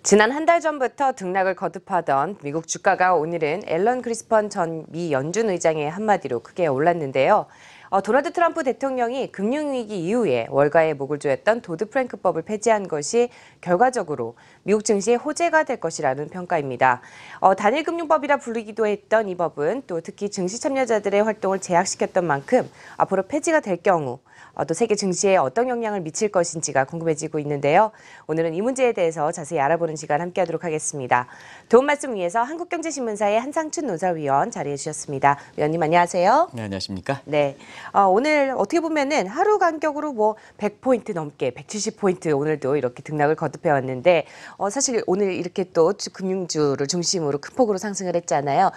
지난 한 달 전부터 등락을 거듭하던 미국 주가가 오늘은 앨런 그리스펀 전 미 연준 의장의 한마디로 크게 올랐는데요. 도널드 트럼프 대통령이 금융위기 이후에 월가에 목을 조였던 도드-프랭크법을 폐지한 것이 결과적으로 미국 증시의 호재가 될 것이라는 평가입니다. 단일금융법이라 불리기도 했던 이 법은 또 특히 증시 참여자들의 활동을 제약시켰던 만큼 앞으로 폐지가 될 경우 또 세계 증시에 어떤 영향을 미칠 것인지가 궁금해지고 있는데요. 오늘은 이 문제에 대해서 자세히 알아보는 시간 함께하도록 하겠습니다. 도움 말씀 위해서 한국경제신문사의 한상춘 노사위원 자리해 주셨습니다. 위원님 안녕하세요. 네, 안녕하십니까? 네, 오늘 어떻게 보면은 하루 간격으로 뭐 100포인트 넘게 170포인트 오늘도 이렇게 등락을 거듭해 왔는데 사실 오늘 이렇게 또 금융주를 중심으로 큰 폭으로 상승을 했잖아요.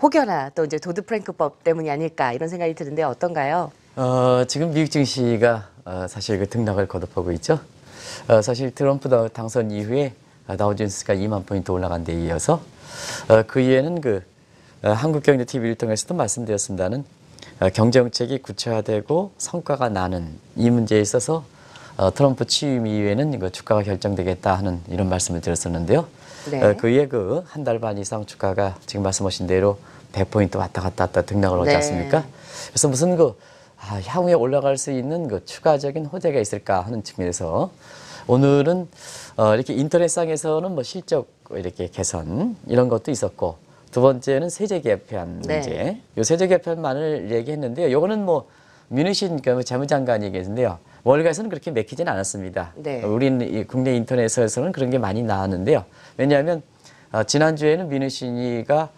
혹여나 또 이제 도드-프랭크법 때문이 아닐까 이런 생각이 드는데 어떤가요? 지금 미국 증시가 사실 그 등락을 거듭하고 있죠. 사실 트럼프 당선 이후에 다우존스가 2만 포인트 올라간 데 이어서 그 이후에는 한국경제TV를 통해서도 말씀드렸습니다는 경제정책이 구체화되고 성과가 나는 이 문제에 있어서 트럼프 취임 이후에는 주가가 결정되겠다 하는 이런 말씀을 드렸었는데요. 네. 그 이후에 한 달 반 이상 주가가 지금 말씀하신 대로 100포인트 왔다 갔다 등락을 하지 않습니까? 그래서 무슨 향후에 올라갈 수 있는 추가적인 호재가 있을까 하는 측면에서 오늘은 이렇게 인터넷상에서는 실적 이렇게 개선 이런 것도 있었고 두 번째는 세제 개편 문제. 요 세제 개편만을 얘기했는데요. 요거는 뮤니신 재무장관이 계신데요. 월가에서는 그렇게 맥히진 않았습니다. 네. 우리는 국내 인터넷에서는 그런 게 많이 나왔는데요. 왜냐하면 지난주에는 뮤니신이가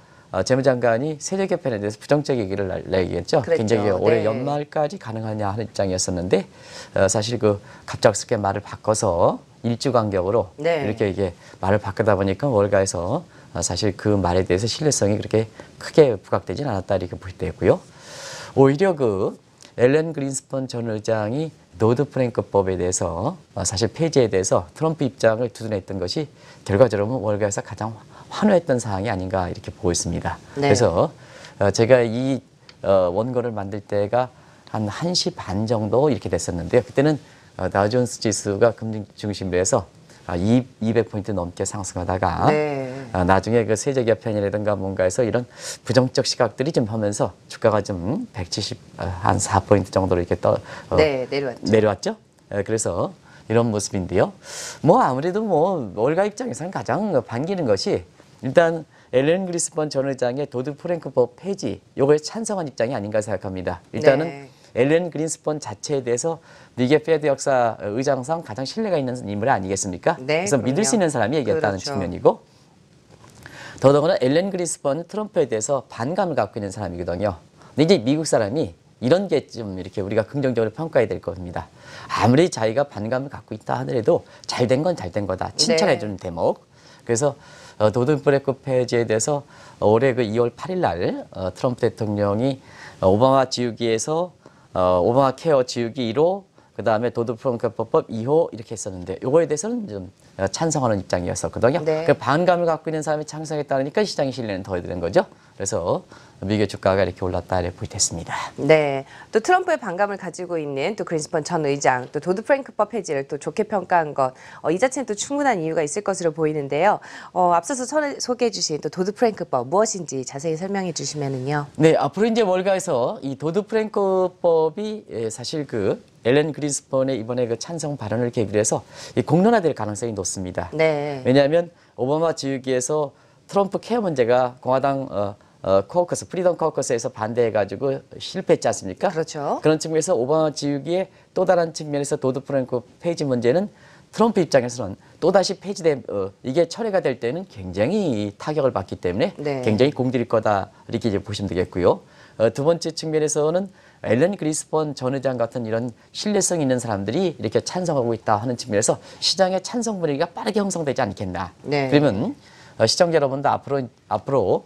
재무장관이 세제 개편에 대해서 부정적 얘기를 내겠죠. 굉장히 올해 연말까지 가능하냐 하는 입장이었었는데 사실 갑작스럽게 말을 바꿔서 일주 간격으로 이렇게 말을 바꾸다 보니까 월가에서 사실 그 말에 대해서 신뢰성이 그렇게 크게 부각되진 않았다 이렇게 볼 때 있고요. 오히려 앨런 그린스펀 전 의장이 도드-프랭크법에 대해서 사실 폐지에 대해서 트럼프 입장을 두둔했던 것이 결과적으로 월가에서 가장 환호했던 사항이 아닌가 이렇게 보고 있습니다. 네. 그래서 제가 이 원고를 만들 때가 한 1시 반 정도 이렇게 됐었는데요. 그때는 다우존스 지수가 금융 중심으로 해서 200포인트 넘게 상승하다가 나중에 세제 개편이라든가 뭔가에서 이런 부정적 시각들이 좀 하면서 주가가 좀 174포인트 정도로 이렇게 내려왔죠. 그래서 이런 모습인데요. 아무래도 월가 입장에서는 가장 반기는 것이 일단 앨런 그리스펀 전 의장의 도드-프랭크법 폐지 요거에 찬성한 입장이 아닌가 생각합니다. 일단은 앨런 그린스펀 자체에 대해서 미국 페드 역사 의장상 가장 신뢰가 있는 인물 아니겠습니까? 그래서 믿을 수 있는 사람이 얘기했다는 측면이고 더더구나 앨런 그린스펀은 트럼프에 대해서 반감을 갖고 있는 사람이거든요. 근데 이제 미국 사람이 이런 게 좀 이렇게 우리가 긍정적으로 평가해야 될 겁니다. 아무리 자기가 반감을 갖고 있다 하더라도 잘된 건 잘된 거다. 칭찬해주는 대목. 그래서 도드-프랭크법 폐지에 대해서 올해 2월 8일 날 트럼프 대통령이 오바마 지우기에서 오바마 케어 지우기 1호, 그 다음에 도드-프랭크법 2호 이렇게 했었는데 요거에 대해서는 좀 찬성하는 입장이었었거든요. 그 반감을 갖고 있는 사람이 찬성했다니까 시장의 신뢰는 더해지는 거죠. 그래서 미국의 주가가 이렇게 올랐다 이렇게 보이됐습니다. 네, 또 트럼프의 반감을 가지고 있는 또 그린스펀 전 의장, 또 도드-프랭크법 폐지를 또 좋게 평가한 것, 이 자체는 또 충분한 이유가 있을 것으로 보이는데요. 앞서서 소개해주신 또 도드-프랭크법 무엇인지 자세히 설명해 주시면은요. 네, 앞으로 이제 월가에서 이 도드-프랭크법이 사실 앨런 그린스펀의 이번에 찬성 발언을 계기로 해서 공론화될 가능성이 높습니다. 왜냐하면 오바마 지우기에서 트럼프 케어 문제가 공화당 프리덤 커커스에서 반대해가지고 실패했지 않습니까? 그렇죠. 그런 측면에서 오바마 지우기의 또 다른 측면에서 도드-프랭크 폐지 문제는 트럼프 입장에서는 또다시 폐지된 이게 철회가 될 때는 굉장히 타격을 받기 때문에 굉장히 공들일 거다 이렇게 이제 보시면 되겠고요. 두 번째 측면에서는 앨런 그리스펀 전 의장 같은 이런 신뢰성 있는 사람들이 이렇게 찬성하고 있다 하는 측면에서 시장의 찬성 분위기가 빠르게 형성되지 않겠나. 그러면 시청자 여러분도 앞으로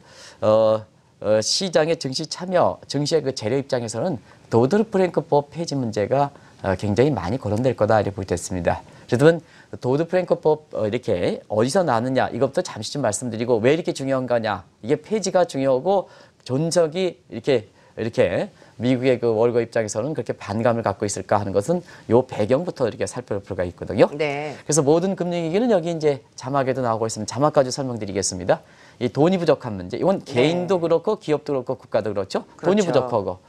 시장의 증시 참여, 증시의 재료 입장에서는 도드-프랭크법 폐지 문제가 굉장히 많이 거론될 거다 이렇게 보겠습니다. 그렇다면 도드-프랭크법 이렇게 어디서 나느냐 이것부터 잠시 좀 말씀드리고 왜 이렇게 중요한 거냐 이게 폐지가 중요하고 존속이 이렇게 미국의 그 월가 입장에서는 그렇게 반감을 갖고 있을까 하는 것은 요 배경부터 이렇게 살펴볼 필요가 있거든요. 네. 그래서 모든 금융위기는 여기 이제 자막에도 나오고 있으면 자막 가지고 설명드리겠습니다. 이 돈이 부족한 문제. 이건 개인도 그렇고 기업도 그렇고 국가도 그렇죠. 돈이 그렇죠. 부족하고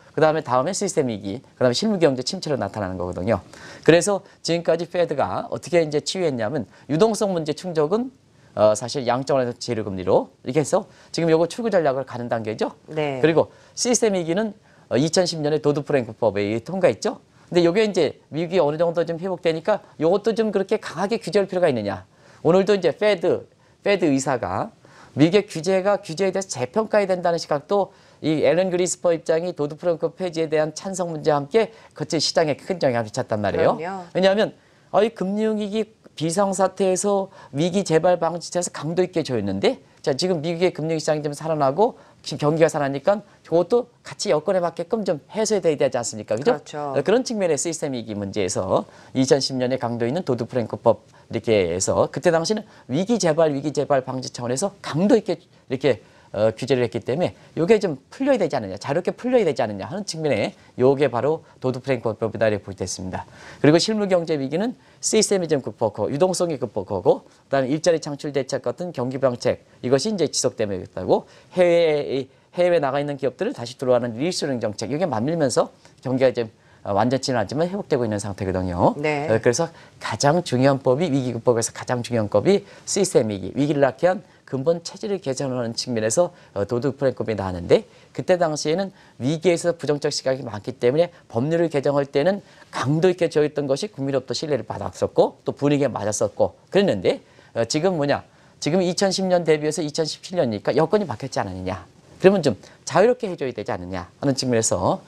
다음에 시스템 위기, 그다음에 실무 경제 침체로 나타나는 거거든요. 그래서 지금까지 페드가 어떻게 이제 치유했냐면 유동성 문제 충족은 사실 양적완화적 제로금리로 이렇게 해서 지금 요거 출구 전략을 가는 단계죠. 네. 그리고 시스템 위기는 2010년에 도드-프랭크법에 의해 통과했죠. 근데 요게 이제 미국이 어느 정도 좀 회복되니까 요것도 좀 그렇게 강하게 규제할 필요가 있느냐. 오늘도 이제 페드 의사가 미국의 규제에 대해서 재평가해야 된다는 시각도 이 앨런 그리스퍼 입장이 도드-프랭크 폐지에 대한 찬성 문제와 함께 그치 시장에 큰 영향을 미쳤단 말이에요. 그럼요. 왜냐하면 이 금융위기 비상사태에서 위기 재발 방지처에서 강도 있게 조였는데 자 지금 미국의 금융시장이 좀 살아나고 경기가 살아나니까 그것도 같이 여건에 맞게끔 좀 해소돼야 되지 않습니까? 그죠? 그렇죠. 그런 측면의 시스템 위기 문제에서 2010년에 강도 있는 도드-프랭크법 이렇게 해서 그때 당시는 위기 재발 방지 차원에서 강도 있게 이렇게 규제를 했기 때문에 이게 좀 풀려야 되지 않느냐, 자유롭게 풀려야 되지 않느냐 하는 측면에 이게 바로 도드-프랭크법이다 이렇게 볼 때 있습니다. 그리고 실무 경제 위기는 시스템이 좀 극복하고 유동성이 극복하고 그다음에 일자리 창출 대책 같은 경기 정책 이것이 이제 지속되겠다고 해외에 나가 있는 기업들을 다시 들어와는 리스토링 정책 이게 맞물면서 경기가 좀 완전치는 않지만 회복되고 있는 상태거든요. 네. 그래서 가장 중요한 법이 위기 극복에서 가장 중요한 법이 시스템 위기를 낳게 한 근본 체질을 개선하는 측면에서 도드-프랭크법이 나왔는데 그때 당시에는 위기에서 부정적 시각이 많기 때문에 법률을 개정할 때는 강도 있게 조였던 것이 국민으로부터 신뢰를 받았었고 또 분위기에 맞았었고 그랬는데 지금 지금 2010년 대비해서 2017년이니까 여건이 바뀌었지 않느냐. 그러면 좀 자유롭게 해줘야 되지 않느냐 하는 측면에서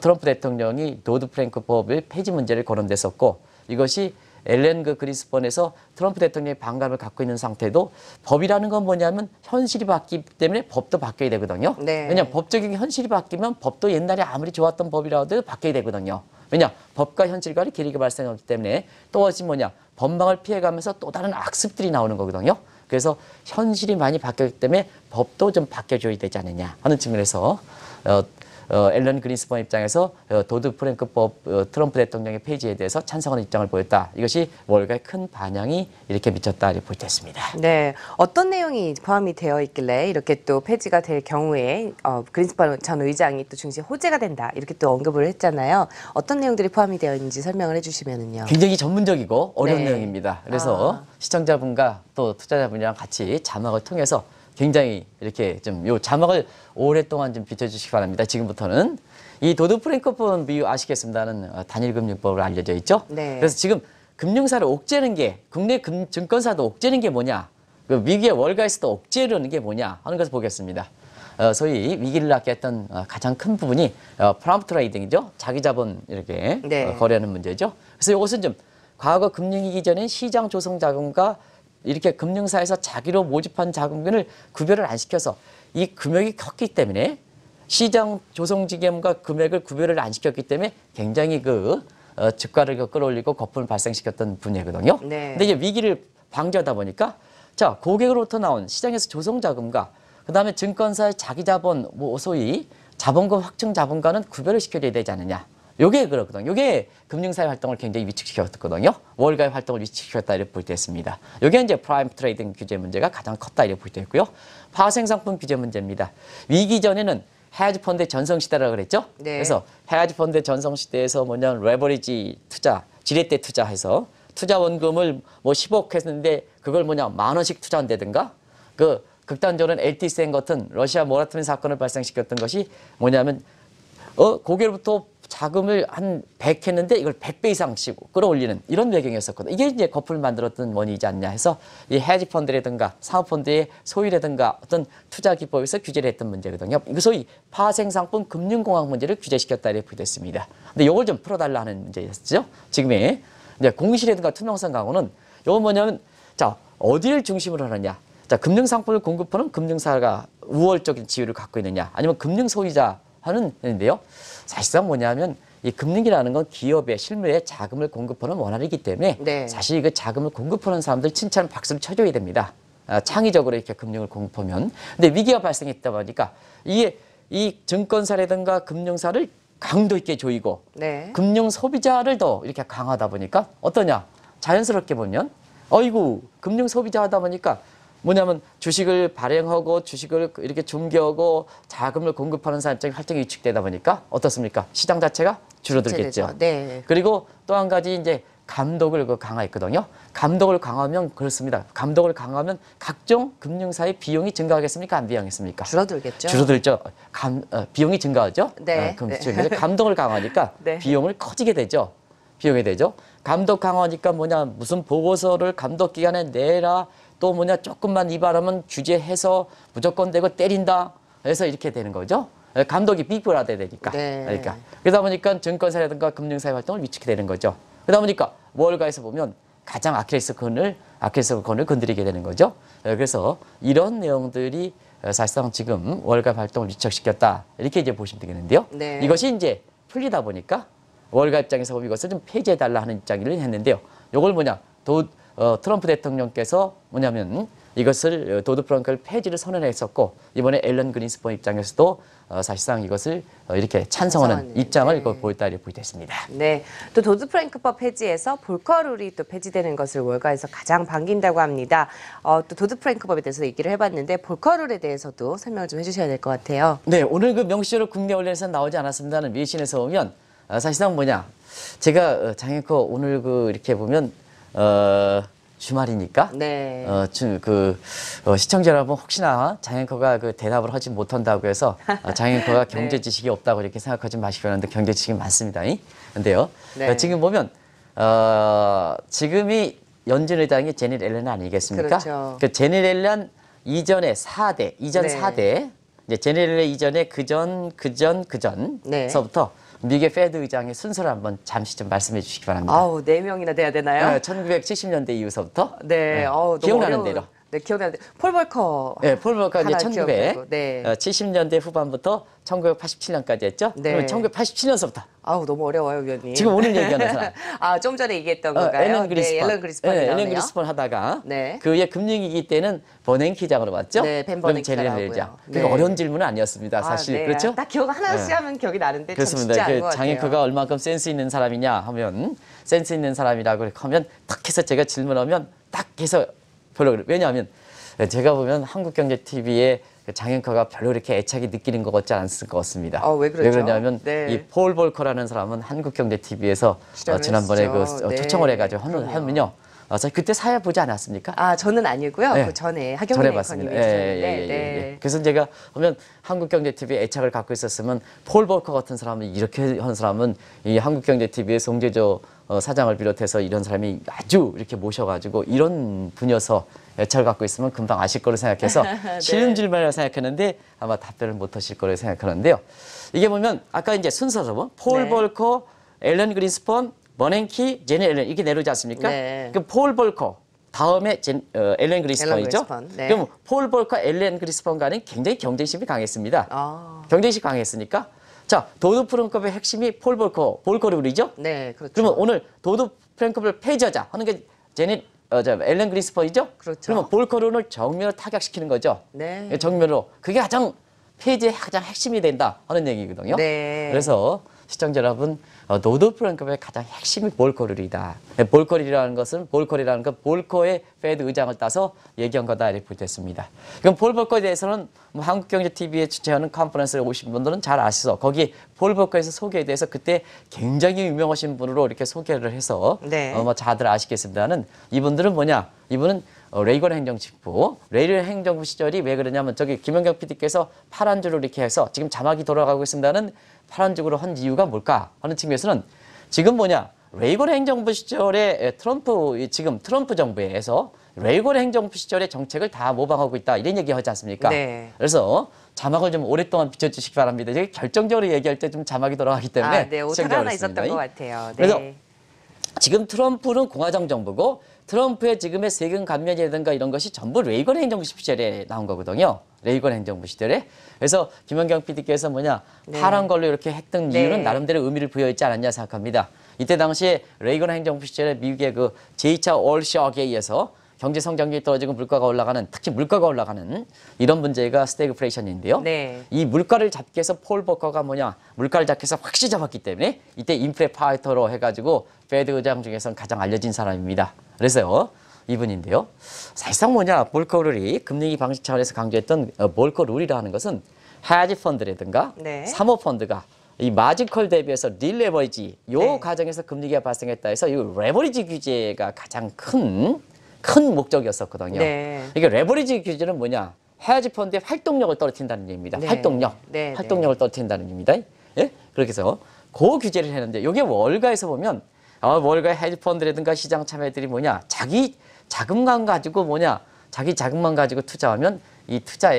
트럼프 대통령이 도드-프랭크법의 폐지 문제를 거론됐었고 이것이 앨런 그리스폰에서 트럼프 대통령의 반감을 갖고 있는 상태도 법이라는 건 뭐냐면 현실이 바뀌기 때문에 법도 바뀌어야 되거든요. 네. 왜냐하면 법적인 현실이 바뀌면 법도 옛날에 아무리 좋았던 법이라도 바뀌어야 되거든요. 왜냐 법과 현실과의 괴리가 발생하기 때문에 또 법망을 피해가면서 또 다른 악습들이 나오는 거거든요. 그래서 현실이 많이 바뀌었기 때문에 법도 좀 바뀌어줘야 되지 않느냐 하는 측면에서 앨런 그리스폰 입장에서 도드-프랭크법 트럼프 대통령의 폐지에 대해서 찬성하는 입장을 보였다. 이것이 월가에 큰 반향이 이렇게 미쳤다 이렇게 볼 때 있습니다. 네, 어떤 내용이 포함이 되어 있길래 이렇게 또 폐지가 될 경우에 그린스판 전 의장이 또 증시 호재가 된다 이렇게 또 언급을 했잖아요. 어떤 내용들이 포함이 되어 있는지 설명을 해주시면은요. 굉장히 전문적이고 어려운 네. 내용입니다. 그래서 시청자분과 또 투자자분이랑 같이 자막을 통해서 굉장히 이렇게 좀 요 자막을 오랫동안 좀 비춰주시기 바랍니다. 지금부터는 이 도드-프랭크법은 아시겠습니다는 단일금융법으로 알려져 있죠. 네. 그래서 지금 금융사를 옥죄는 게 국내 증권사도 옥죄는 게 뭐냐, 그 미국의 월가에서도 옥죄려는 게 뭐냐 하는 것을 보겠습니다. 소위 위기를 낳게 했던 가장 큰 부분이 프롬프트 트레이딩이죠. 자기 자본 이렇게 네. 거래하는 문제죠. 그래서 이것은 좀 과거 금융위기 전에 시장 조성 자금과 이렇게 금융사에서 자기로 모집한 자금을 구별을 안 시켜서 이 금액이 컸기 때문에 시장 조성지금과 금액을 구별을 안 시켰기 때문에 굉장히 주가를 끌어올리고 거품을 발생시켰던 분야거든요. 네. 근데 이제 위기를 방지하다 보니까 자 고객으로부터 나온 시장에서 조성자금과 그다음에 증권사의 자기 자본 소위 자본금 확증 자본과는 구별을 시켜줘야 되지 않느냐. 요게 그렇거든요. 요게 금융사의 활동을 굉장히 위축시켰거든요. 월가의 활동을 위축시켰다 이렇게 볼 때 있습니다. 요게 이제 프라임 트레이딩 규제 문제가 가장 컸다 이렇게 볼 때 있고요. 파생상품 규제 문제입니다. 위기 전에는 헤지펀드의 전성시대라고 그랬죠. 네. 그래서 헤지펀드 전성시대에서 레버리지 투자, 지렛대 투자해서 투자 원금을 10억 했는데 그걸 만 원씩 투자한다든가 극단적으로는 LTCM 같은 러시아 모라토리엄 사건을 발생시켰던 것이 뭐냐면 고객로부터 자금을 한 100 했는데 이걸 100배 이상씩 끌어올리는 이런 배경이었었거든요. 이게 이제 거품을 만들었던 원인이지 않냐 해서 이 헤지펀드라든가 사모펀드의 소유라든가 어떤 투자 기법에서 규제를 했던 문제거든요. 이거 소위 파생상품 금융공학 문제를 규제시켰다 이렇게 됐습니다. 근데 이걸 좀 풀어달라는 문제였죠. 지금의 이제 공시라든가 투명성 강화는 이거 뭐냐면 자 어디를 중심으로 하느냐. 자 금융상품을 공급하는 금융사가 우월적인 지위를 갖고 있느냐 아니면 금융소유자 하는데요. 사실상 뭐냐면 이 금융이라는 건 기업의 실무에 자금을 공급하는 원활이기 때문에 네. 사실 그 자금을 공급하는 사람들 칭찬 박수를 쳐줘야 됩니다. 창의적으로 이렇게 금융을 공급하면. 근데 위기가 발생했다 보니까 이게 이 증권사라든가 금융사를 강도 있게 조이고 네. 금융 소비자를 더 이렇게 강하다 보니까 어떠냐? 자연스럽게 보면 어이구 금융 소비자 하다 보니까 뭐냐면 주식을 발행하고 주식을 이렇게 중개하고 자금을 공급하는 사람 입장에 활동이 위축되다 보니까 어떻습니까? 시장 자체가 줄어들겠죠. 자체되죠. 네. 그리고 또 한 가지 이제 감독을 강화했거든요. 감독을 강화하면 그렇습니다. 감독을 강화하면 각종 금융사의 비용이 증가하겠습니까? 안 비용하겠습니까? 줄어들겠죠. 줄어들죠. 비용이 증가하죠. 네. 네. 감독을 강화하니까 네. 비용을 커지게 되죠. 비용이 되죠. 감독 강화하니까 뭐냐 무슨 보고서를 감독 기관에 내라 또 뭐냐 조금만 위반하면 규제해서 무조건 되고 때린다. 그래서 이렇게 되는 거죠. 감독이 비굴화돼야 되니까. 네. 그러니까 그러다 보니까 증권사라든가 금융사의 활동을 위축이 되는 거죠. 그러다 보니까 월가에서 보면 가장 아킬레스건을 건드리게 되는 거죠. 그래서 이런 내용들이 사실상 지금 월가 활동을 위축시켰다 이렇게 이제 보시면 되겠는데요. 네. 이것이 이제 풀리다 보니까 월가 입장에서 보면 이것을 좀 폐지해달라 하는 입장을 했는데요. 이걸 뭐냐 트럼프 대통령께서 뭐냐면 이것을 도드 프랑크를 폐지를 선언했었고 이번에 앨런 그린스펀 입장에서도 사실상 이것을 이렇게 찬성하는 찬성하는, 입장을 네. 보였다 이렇게 보였습니다. 네, 또 도드 프랭크법 폐지에서 볼커룰이 또 폐지되는 것을 월가에서 가장 반긴다고 합니다. 또 도드 프랭크법에 대해서 얘기를 해봤는데 볼커룰에 대해서도 설명을 좀 해주셔야 될 것 같아요. 네, 오늘 그 명시적으로 국내 언론에서 나오지 않았습니다는 미신에서 보면 사실상 뭐냐 제가 장앵커 오늘 그 이렇게 보면 주말이니까 네. 시청자 여러분 혹시나 장앵커가 그 대답을 하지 못한다고 해서 장앵커가 네. 경제 지식이 없다고 이렇게 생각하지 마시기 바라는데 경제 지식이 많습니다. 근데요 네. 지금 보면 지금이 연준 의장이 제닛 옐런 아니겠습니까? 그렇죠. 그 제닛 옐런 이전에 4대 이전 네. 4대 이제 제닛 옐런 이전에 그전서부터 미국의 페드 의장의 순서를 한번 잠시 좀 말씀해 주시기 바랍니다. 아우, 4명이나 돼야 되나요? 1970년대 이후서부터 네, 너무 기억나는 어려운- 대로. 네, 기억나는데 폴 벌커. 네, 폴 볼커가 이제 하나 기억나고, 네. 1970년대 후반부터 1987년까지 했죠. 네. 그러면 1987년서부터 아우, 너무 어려워요, 위원님. 지금 오늘 얘기하는 사람. 좀 전에 얘기했던 건가요? 앨런 그리스펀. 네, 앨런 그리스펀이 앨런 나오네요. 그리스펀 하다가 네. 그의 금융위기 때는 버냉키 장으로 왔죠. 네, 벤 그럼 버냉키 제리 나오고요. 렐장. 네. 그게 어려운 질문은 아니었습니다. 사실 네. 그렇죠? 딱 기억 하나씩 네. 하면 기억이 나는데 참 그렇습니다. 쉽지 않은 것 그 같아요. 장앵커가 얼마큼 센스 있는 사람이냐 하면 센스 있는 사람이라고 이렇게 하면 딱 해서 제가 질문하면 딱 해서 별로 왜냐하면 제가 보면 한국경제TV에 장앵커가 별로 이렇게 애착이 느끼는 것 같지 않을 것 같습니다. 왜 그러죠? 왜 그러냐면 네. 이 폴 볼커라는 사람은 한국경제TV에서 출연을 지난번에 했었죠. 네. 초청을 해가지고 그럼요. 하면요. 그때 사회 보지 않았습니까? 저는 아니고요. 네. 그 전에 전에 하경민 봤습니다. 앵커님이 예, 해주셨는데. 예, 예, 네. 예. 그래서 제가 보면 한국경제TV에 애착을 갖고 있었으면 폴 볼커 같은 사람은 이렇게 한 사람은 이 한국경제TV의 송재조 사장을 비롯해서 이런 사람이 아주 이렇게 모셔가지고 이런 분여서 애착을 갖고 있으면 금방 아실 거로 생각해서 네. 쉬운 질문이라고 생각했는데 아마 답변을 못 하실 거로 생각하는데요. 이게 보면 아까 이제 순서로 폴 네. 볼커, 앨런 그린스펀, 버냉키, 제니 앨런 이렇게 내려오지 않습니까? 네. 그 폴 볼커 다음에 앨런 그리스펀이죠. 그리스펀, 네. 그럼 폴 볼커, 앨런 그리스펀 간은 굉장히 경쟁심이 강했습니다. 경쟁심이 강했으니까 자 도드 프랭크법의 핵심이 폴 볼커, 볼커룰이죠. 네, 그렇죠. 그러면 오늘 도드 프랭크법을 폐지하자 하는 게 앨런 그리스펀이죠. 그렇죠. 그러면 볼커룰을 정면으로 타격시키는 거죠. 네. 정면으로 그게 가장 폐지의 가장 핵심이 된다 하는 얘기거든요. 네. 그래서 시청자 여러분, 도드 프랭크법의 가장 핵심이 볼커룰이다. 볼커룰이라는 것은 볼커의 페드 의장을 따서 얘기한 거다 이렇게 보겠습니다. 그럼 폴 볼커에 대해서는 뭐 한국경제TV에 주최하는 컨퍼런스에 오신 분들은 잘 아시죠. 거기 폴 볼커에서 소개에 대해서 그때 굉장히 유명하신 분으로 이렇게 소개를 해서 네. 다들 아시겠습니다는 이분들은 뭐냐? 이분은 레이건 행정부, 레이건 행정부 시절이 왜 그러냐면 저기 김연경 PD께서 파란 줄을 이렇게 해서 지금 자막이 돌아가고 있습니다는 파란 줄로 한 이유가 뭘까 하는 측면에서는 지금 뭐냐? 레이건 행정부 시절에 지금 트럼프 정부에서 레이건 행정부 시절의 정책을 다 모방하고 있다 이런 얘기 하지 않습니까? 네. 그래서 자막을 좀 오랫동안 비춰주시기 바랍니다. 이제 결정적으로 얘기할 때 좀 자막이 돌아가기 때문에 네, 오타가 시청자 하나 어렵습니다. 있었던 것 같아요. 네. 그래서 지금 트럼프는 공화당 정부고 트럼프의 지금의 세금 감면이라든가 이런 것이 전부 레이건 행정부 시절에 나온 거거든요. 레이건 행정부 시절에. 그래서 김연경 PD께서 네. 파란 걸로 이렇게 했던 네. 이유는 나름대로 의미를 부여했지 않았냐 생각합니다. 이때 당시에 레이건 행정부 시절에 미국의 그 제2차 월쇼크에 의해서 경제 성장률이 떨어지고 물가가 올라가는, 특히 물가가 올라가는 이런 문제가 스태그플레이션인데요. 네. 이 물가를 잡기 위해서 폴 버커가 뭐냐, 물가를 잡기 위해서 확실히 잡았기 때문에 이때 인플레 파이터로 해가지고 페드 의장 중에서는 가장 알려진 사람입니다. 그래서요, 이분인데요. 사실상 뭐냐, 볼커 룰이 금리 방식 차원에서 강조했던 볼커 룰이라 하는 것은 헤지 펀드라든가 네. 사모펀드가 이 마진컬 대비해서 릴레버리지 요 네. 과정에서 금리가 발생했다 해서 이 레버리지 규제가 가장 큰 목적이었었거든요. 네. 이게 레버리지 규제는 뭐냐? 헤지 펀드의 활동력을 떨어뜨린다는 얘기입니다. 네. 활동력. 네, 활동력을 떨어뜨린다는 얘기입니다. 예? 그렇게 해서 그 규제를 했는데 이게 월가에서 보면 월가 헤지 펀드라든가 시장 참여들이 뭐냐? 자기 자금만 가지고 자기 자금만 가지고 투자하면 이 투자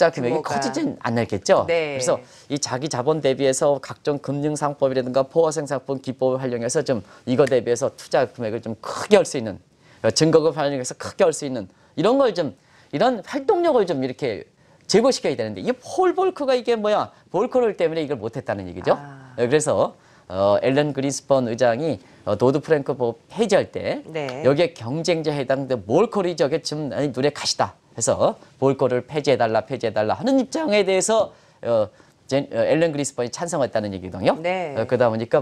금액이 규모가. 커지진 않겠죠. 네. 그래서 이 자기 자본 대비해서 각종 금융 상법이라든가 포화 생산법 기법을 활용해서 좀 이거 대비해서 투자 금액을 좀 크게 할 수 있는 증거금 활용해서 크게 할 수 있는 이런 걸 좀 이런 활동력을 좀 이렇게 제고시켜야 되는데 이 폴 볼커가 이게 볼커를 때문에 이걸 못했다는 얘기죠. 그래서 앨런 그린스펀 의장이 도드 프랭크 법 폐지할 때 네. 여기에 경쟁자에 해당되는 볼커리 저게 좀 눈에 가시다 해서 볼커를 폐지해달라 하는 입장에 대해서 앨런 그린스펀이 찬성했다는 얘기거든요. 네. 그러다 보니까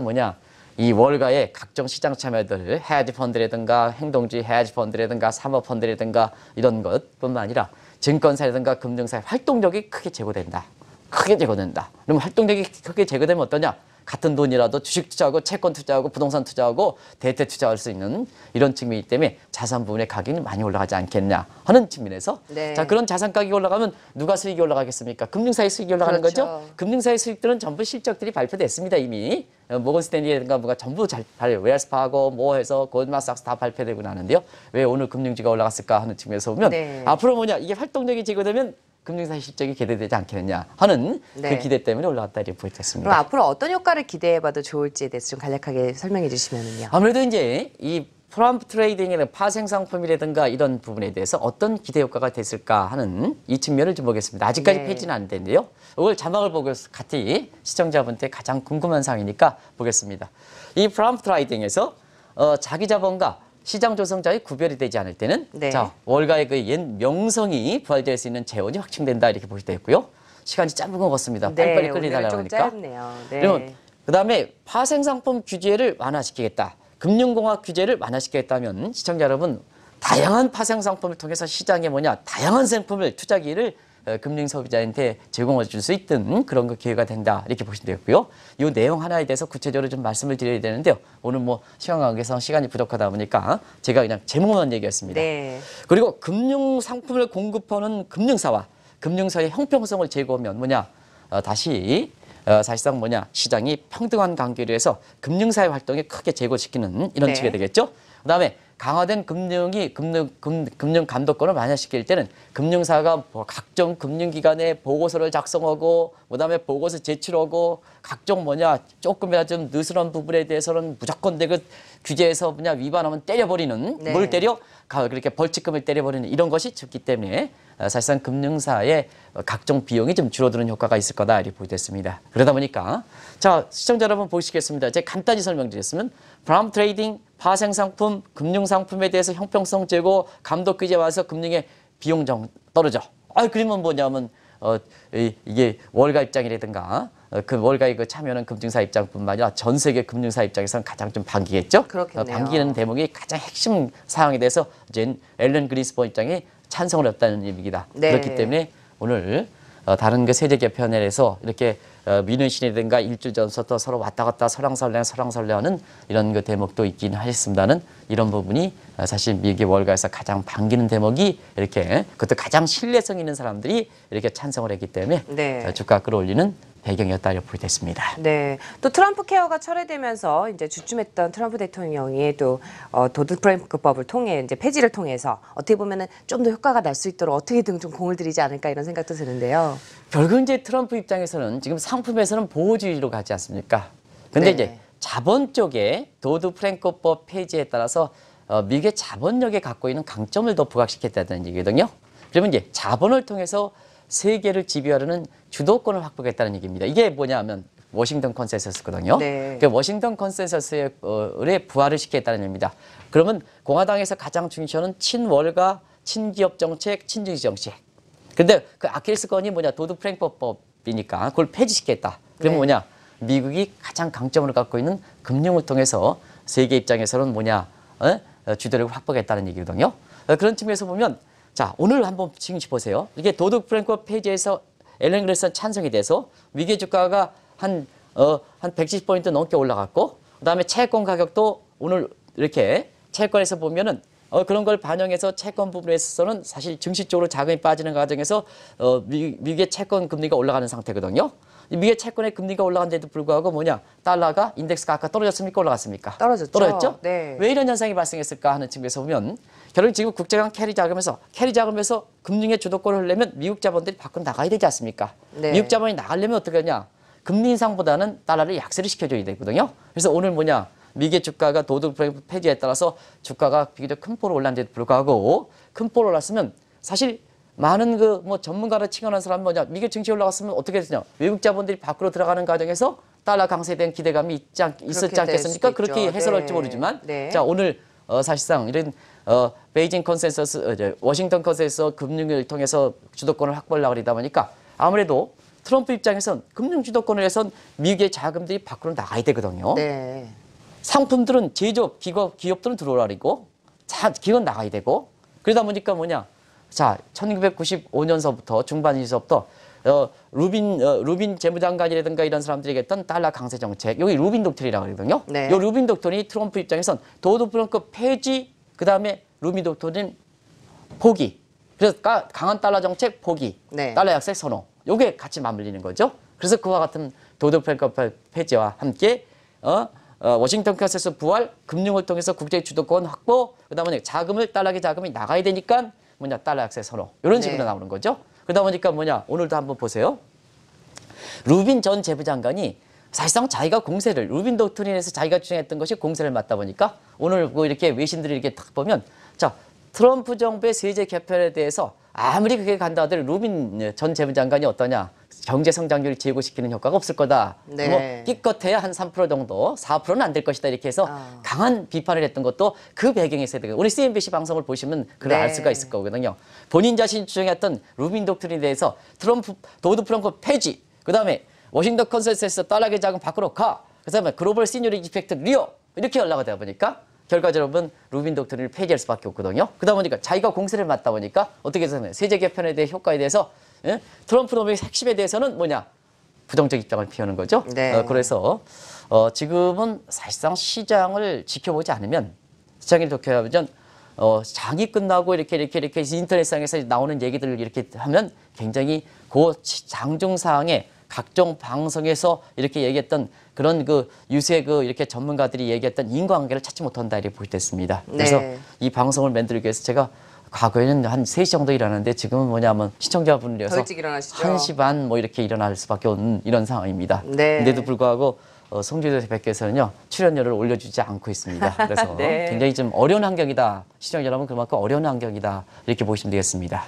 이 월가의 각종 시장 참여들, 헤지 펀드라든가 행동주의 헤지 펀드라든가 사모펀드라든가 이런 것뿐만 아니라 증권사라든가 금융사의 활동력이 크게 제고된다. 그럼 활동력이 크게 제고되면 어떠냐? 같은 돈이라도 주식 투자하고 채권 투자하고 부동산 투자하고 대퇴 투자할 수 있는 이런 측면이기 때문에 자산 부분의 가격이 많이 올라가지 않겠냐 하는 측면에서 네. 자 그런 자산 가격이 올라가면 누가 수익이 올라가겠습니까? 금융사의 수익이 올라가는 그렇죠. 거죠. 금융사의 수익들은 전부 실적들이 발표됐습니다 이미. 모건 스탠리라든가 뭐가 전부 웰스파고 뭐 해서 골드만삭스 다 발표되고 나는데요. 왜 오늘 금융주가 올라갔을까 하는 측면에서 보면 네. 앞으로 이게 활동력이 제고되면 금융사의 실적이 개대되지 않겠느냐 하는 네. 그 기대 때문에 올라갔다 이렇게 보였습니다. 그럼 앞으로 어떤 효과를 기대해봐도 좋을지에 대해서 좀 간략하게 설명해 주시면은요. 아무래도 이제 이 프롬프트 트레이딩이나 파생 상품이라든가 이런 부분에 대해서 어떤 기대 효과가 됐을까 하는 이 측면을 좀 보겠습니다. 아직까지 네. 폐지는 안 됐는데요. 이걸 자막을 보고 같이 시청자분한테 가장 궁금한 사항이니까 보겠습니다. 이 프롬프트 트레이딩에서 자기 자본과 시장 조성자의 구별이 되지 않을 때는 네. 자 월가의 그 옛 명성이 부활될 수 있는 재원이 확충된다 이렇게 보시되어 있고요. 시간이 짧은 것 같습니다. 빨리빨리 끌리달라고 좀 하니까. 짧네요. 네. 그러면 그다음에 파생상품 규제를 완화시키겠다. 금융공학 규제를 완화시키겠다면 시청자 여러분 다양한 파생상품을 통해서 시장에 다양한 상품을 투자 기회를 금융 소비자한테 제공해 줄 수 있던 그런 기회가 된다 이렇게 보시면 되겠고요. 이 내용 하나에 대해서 구체적으로 좀 말씀을 드려야 되는데요. 오늘 시간 관계상 시간이 부족하다 보니까 제가 그냥 제목만 얘기했습니다. 네. 그리고 금융 상품을 공급하는 금융사와 금융사의 형평성을 제고하면 다시 사실상 시장이 평등한 관계로 해서 금융사의 활동에 크게 제고시키는 이런 네. 측이 되겠죠. 그다음에 강화된 금융 감독권을 완화시킬 때는 금융사가 각종 금융기관에 보고서를 작성하고 그다음에 보고서 제출하고 각종 조금이라도 좀 느슨한 부분에 대해서는 무조건 그 규제에서 위반하면 때려버리는 네. 뭘 때려? 그렇게 벌칙금을 때려버리는 이런 것이 적기 때문에 사실상 금융사의 각종 비용이 좀 줄어드는 효과가 있을 거다 이렇게 보겠습니다. 그러다 보니까 자 시청자 여러분 보시겠습니다. 제가 간단히 설명드렸으면 프롬프트 트레이딩, 파생상품, 금융상품에 대해서 형평성 제고, 감독 규제 와서 금융의 비용 떨어져. 그러면 이게 월가 입장이라든가 그 월가의 참여는 금융사 입장뿐만 아니라 전 세계 금융사 입장에서는 가장 좀 반기겠죠. 그렇겠네요. 반기는 대목이 가장 핵심 사항에 대해서 이제 앨런 그린스펀 입장이 찬성을 했다는 얘기입니다. 네. 그렇기 때문에 오늘 다른 그 세제 개편에서 이렇게 민원신이든가 일주 전부터 서로 왔다 갔다 설랑설레하는 이런 그 대목도 있긴 하셨습니다는 이런 부분이 사실 미국의 월가에서 가장 반기는 대목이 이렇게 그것도 가장 신뢰성 있는 사람들이 이렇게 찬성을 했기 때문에 네. 주가 끌어올리는 배경이었다 이렇게 보겠습니다. 네. 또 트럼프 케어가 철회되면서 이제 주춤했던 트럼프 대통령이 또 도드 프랭크법을 통해 이제 폐지를 통해서 어떻게 보면은 좀 더 효과가 날 수 있도록 어떻게든 좀 공을 들이지 않을까 이런 생각도 드는데요. 결국 이제 트럼프 입장에서는 지금 상품에서는 보호주의로 가지 않습니까? 근데 네. 이제 자본 쪽에 도드 프랭크법 폐지에 따라서 미국의 자본력에 갖고 있는 강점을 더 부각시켰다는 얘기거든요. 그러면 이제 자본을 통해서 세계를 지배하려는 주도권을 확보하겠다는 얘기입니다. 이게 뭐냐면 워싱턴 컨센서스거든요. 네. 그 워싱턴 컨센서스의 부활을 시키겠다는 얘기입니다. 그러면 공화당에서 가장 중시하는 친월가, 친기업 정책, 친증시 정책. 근데 그 아킬레스건이 뭐냐? 도드 프랭크법이니까 그걸 폐지시키겠다. 그러면 네. 뭐냐? 미국이 가장 강점을 갖고 있는 금융을 통해서 세계 입장에서는 뭐냐? 주도력을 확보하겠다는 얘기거든요. 그런 측면에서 보면 자, 오늘 한번 지금씩 보세요. 이게 도드 프랭크 폐지에서 앨런 그리스펀 찬성이 돼서 미국의 주가가 한 170포인트 넘게 올라갔고, 그다음에 채권 가격도 오늘 이렇게 채권에서 보면은 그런 걸 반영해서 채권 부분에 있어서는 사실 증시 쪽으로 자금이 빠지는 과정에서 미국의 채권 금리가 올라가는 상태거든요. 미국의 채권의 금리가 올라간데도 불구하고 뭐냐? 달러가 인덱스가 아까 떨어졌습니까? 올라갔습니까? 떨어졌죠. 떨어졌죠? 네. 왜 이런 현상이 발생했을까 하는 측면에서 보면 결국 지금 국제간 캐리 자금에서 금융의 주도권을 하려면 미국 자본들이 밖으로 나가야 되지 않습니까? 네. 미국 자본이 나가려면 어떻게 하냐? 금리 인상보다는 달러를 약세를 시켜줘야 되거든요. 그래서 오늘 뭐냐? 미국의 주가가 도드 프랭크 폐지에 따라서 주가가 비교적 큰 폭으로 올랐는데도 불구하고 큰 폭으로 올랐으면 사실 많은 전문가를 칭하는 사람 뭐냐? 미국 증시 올라갔으면 어떻게 되냐? 외국 자본들이 밖으로 들어가는 과정에서 달러 강세에 대한 기대감이 있었지 않겠습니까? 그렇게 해석할지 네. 모르지만 네. 자, 오늘 사실상 이런 베이징 컨센서스, 워싱턴 컨센서스 금융을 통해서 주도권을 확보하려고 하다 보니까 아무래도 트럼프 입장에선 금융 주도권을 해선 미국의 자금들이 밖으로 나가야 되거든요. 네. 상품들은 제조업, 기업들은 들어오라고 기업은 나가야 되고 그러다 보니까 뭐냐? 자, 1995년서부터 중반에서부터 루빈 재무장관이라든가 이런 사람들이 했던 달러 강세 정책, 여기 루빈 독트린이라고 그러거든요. 네. 이 루빈 독트린이 트럼프 입장에선 도드 프랭크 폐지, 그다음에 루빈 독트린 포기. 그래서 강한 달러 정책 포기, 네. 달러 약세 선호. 요게 같이 맞물리는 거죠. 그래서 그와 같은 도드 프랭크 폐지와 함께 워싱턴 컨센서스 부활, 금융을 통해서 국제 주도권 확보, 그다음에 달러의 자금이 나가야 되니까 뭐냐? 달러 약세 선호. 이런 식으로 네. 나오는 거죠. 그러다 보니까 뭐냐? 오늘도 한번 보세요. 루빈 전 재무장관이 사실상 자기가 공세를 루빈 독트린에서 자기가 주장했던 것이 공세를 맞다 보니까 오늘 뭐 이렇게 외신들이 이렇게 딱 보면 자, 트럼프 정부의 세제 개편에 대해서 아무리 그게 간다 하더라도 루빈 전 재무장관이 어떠냐? 경제 성장률을 제고시키는 효과가 없을 거다. 네. 뭐 기껏해야 한 3% 정도, 4%는 안 될 것이다. 이렇게 해서 강한 비판을 했던 것도 그 배경에서 되고 오늘 CNBC 방송을 보시면 그걸 네. 알 수가 있을 거거든요. 본인 자신이 주장했던 루빈 독트린에 대해서 도드 프랭크 폐지, 그다음에 워싱턴 컨센서스 달러의 자금 밖으로 가, 그다음에 글로벌 시니어리티 이펙트 리어 이렇게 연락이 되다 보니까 결과적으로 루빈 독트린을 폐지할 수밖에 없거든요. 그러다 보니까 자기가 공세를 맞다 보니까 어떻게 되냐면 세제 개편에 대한 효과에 대해서 트럼프 노믹 핵심에 대해서는 뭐냐? 부정적 입장을 피우는 거죠. 네. 그래서 지금은 사실상 시장을 지켜보지 않으면 시장을 지켜보면 장이 끝나고 이렇게 인터넷상에서 나오는 얘기들을 이렇게 하면 굉장히 그 장중상에 각종 방송에서 이렇게 얘기했던 그런 유세 이렇게 전문가들이 얘기했던 인과관계를 찾지 못한다 이렇게 볼 때 있습니다. 그래서 네. 이 방송을 만들기 위해서 제가 과거에는 한 3시 정도 일하는데 지금은 뭐냐면 시청자분들이어서 더 일찍 일어나시죠? 1시 반 뭐 이렇게 일어날 수밖에 없는 이런 상황입니다. 네. 근데도 불구하고 송주도 대표께서는요 출연료를 올려주지 않고 있습니다. 그래서 네. 굉장히 좀 어려운 환경이다. 시청자 여러분 그만큼 어려운 환경이다 이렇게 보시면 되겠습니다.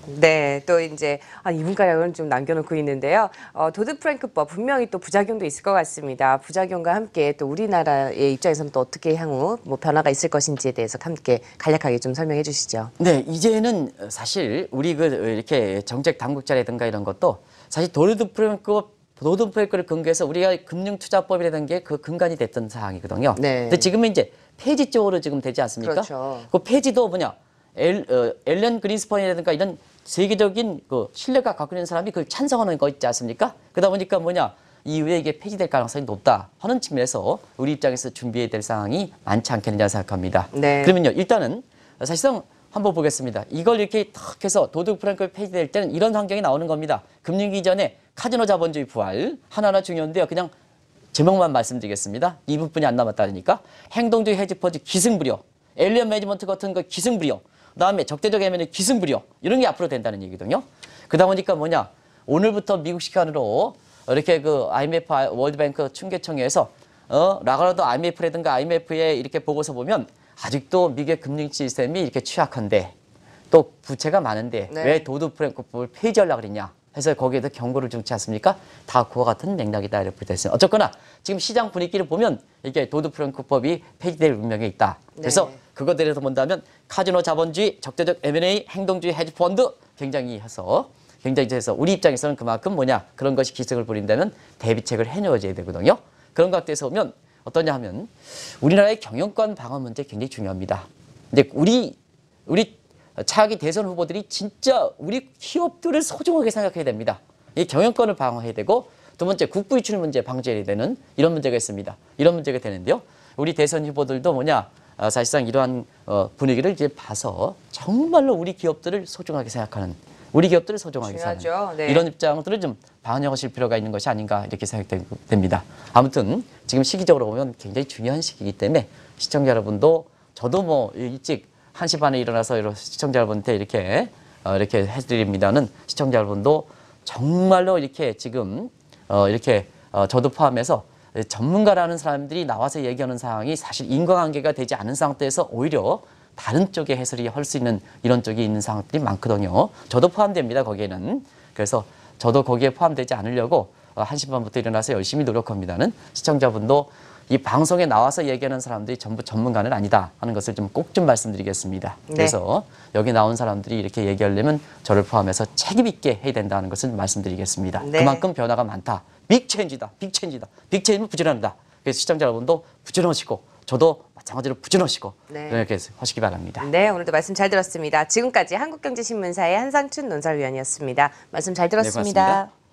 네, 또 이제 이분가량은 좀 남겨놓고 있는데요. 도드 프랭크법 분명히 또 부작용도 있을 것 같습니다. 부작용과 함께 또 우리나라의 입장에서는 또 어떻게 향후 뭐 변화가 있을 것인지에 대해서 함께 간략하게 좀 설명해 주시죠. 네, 이제는 사실 우리 이렇게 정책 당국자라든가 이런 것도 사실 도드 프랭크를 근거해서 우리가 금융투자법이라는 게 그 근간이 됐던 사항이거든요. 네. 근데 지금은 이제 폐지 쪽으로 지금 되지 않습니까? 그렇죠. 그 폐지도 뭐냐? 앨런 그린스펀이라든가 이런 세계적인 신뢰가 갖고 있는 사람이 그걸 찬성하는 거 있지 않습니까? 그러다 보니까 뭐냐? 이후에 이게 폐지될 가능성이 높다 하는 측면에서 우리 입장에서 준비해야 될 사항이 많지 않겠느냐 생각합니다. 네. 그러면요, 일단은 사실상 한번 보겠습니다. 이걸 이렇게 탁 해서 도드 프랭크 폐지될 때는 이런 환경이 나오는 겁니다. 금융위기 전에 카지노 자본주의 부활 하나하나 중요한데요. 그냥 제목만 말씀드리겠습니다. 2분뿐이 안 남았다니까. 행동주의 헤지펀드 기승부려, 엘리언 매니지먼트 같은 거 기승부려, 그다음에 적대적 M&A 기승부려 이런 게 앞으로 된다는 얘기거든요. 그러다 보니까 뭐냐? 오늘부터 미국 시간으로 이렇게 IMF 월드뱅크 중개청에서 라가르도 IMF라든가 IMF에 이렇게 보고서 보면 아직도 미국의 금융 시스템이 이렇게 취약한데 또 부채가 많은데 네. 왜 도드 프랭크법을 폐지하려고 그랬냐 해서 거기에다 경고를 주지 않습니까? 다 그와 같은 맥락이다 이렇게 됐어요. 어쨌거나 지금 시장 분위기를 보면 이게 도드-프랑크법이 폐지될 운명에 있다. 그래서 네. 그것에 대해서 본다면 카지노 자본주의, 적대적 M&A, 행동주의 헤지펀드 굉장히 해서 우리 입장에서는 그만큼 그런 것이 기승을 부린다면 대비책을 해놓아야 되거든요. 그런 각도에서 보면 어떠냐 하면 우리나라의 경영권 방어 문제 굉장히 중요합니다. 근데 우리 차기 대선 후보들이 진짜 우리 기업들을 소중하게 생각해야 됩니다. 이 경영권을 방어해야 되고 두 번째 국부 유출 문제 방지해야 되는 이런 문제가 있습니다. 이런 문제가 되는데요. 우리 대선 후보들도 사실상 이러한 분위기를 이제 봐서 정말로 우리 기업들을 소중하게 생각하는 중요하죠. 사는 네. 이런 입장들을 좀 반영하실 필요가 있는 것이 아닌가 이렇게 생각됩니다. 아무튼 지금 시기적으로 보면 굉장히 중요한 시기이기 때문에 시청자 여러분도 저도 일찍 1시 반에 일어나서 시청자 여러분한테 이렇게 해드립니다는 시청자 여러분도 정말로 이렇게 지금 저도 포함해서 전문가라는 사람들이 나와서 얘기하는 상황이 사실 인과관계가 되지 않은 상태에서 오히려 다른 쪽에 해설이 할 수 있는 이런 쪽이 있는 상황들이 많거든요. 저도 포함됩니다, 거기에는. 그래서 저도 거기에 포함되지 않으려고 1시 반부터 일어나서 열심히 노력합니다는 시청자분도 이 방송에 나와서 얘기하는 사람들이 전부 전문가는 아니다 하는 것을 꼭 좀 말씀드리겠습니다. 네. 그래서 여기 나온 사람들이 이렇게 얘기하려면 저를 포함해서 책임 있게 해야 된다는 것을 말씀드리겠습니다. 네. 그만큼 변화가 많다. 빅체인지다. 빅체인지는 부지런하다. 그래서 시청자 여러분도 부지런하시고 저도 마찬가지로 부지런하시고 네. 이렇게 하시기 바랍니다. 네, 오늘도 말씀 잘 들었습니다. 지금까지 한국경제신문사의 한상춘 논설위원이었습니다. 말씀 잘 들었습니다. 네, 고맙습니다.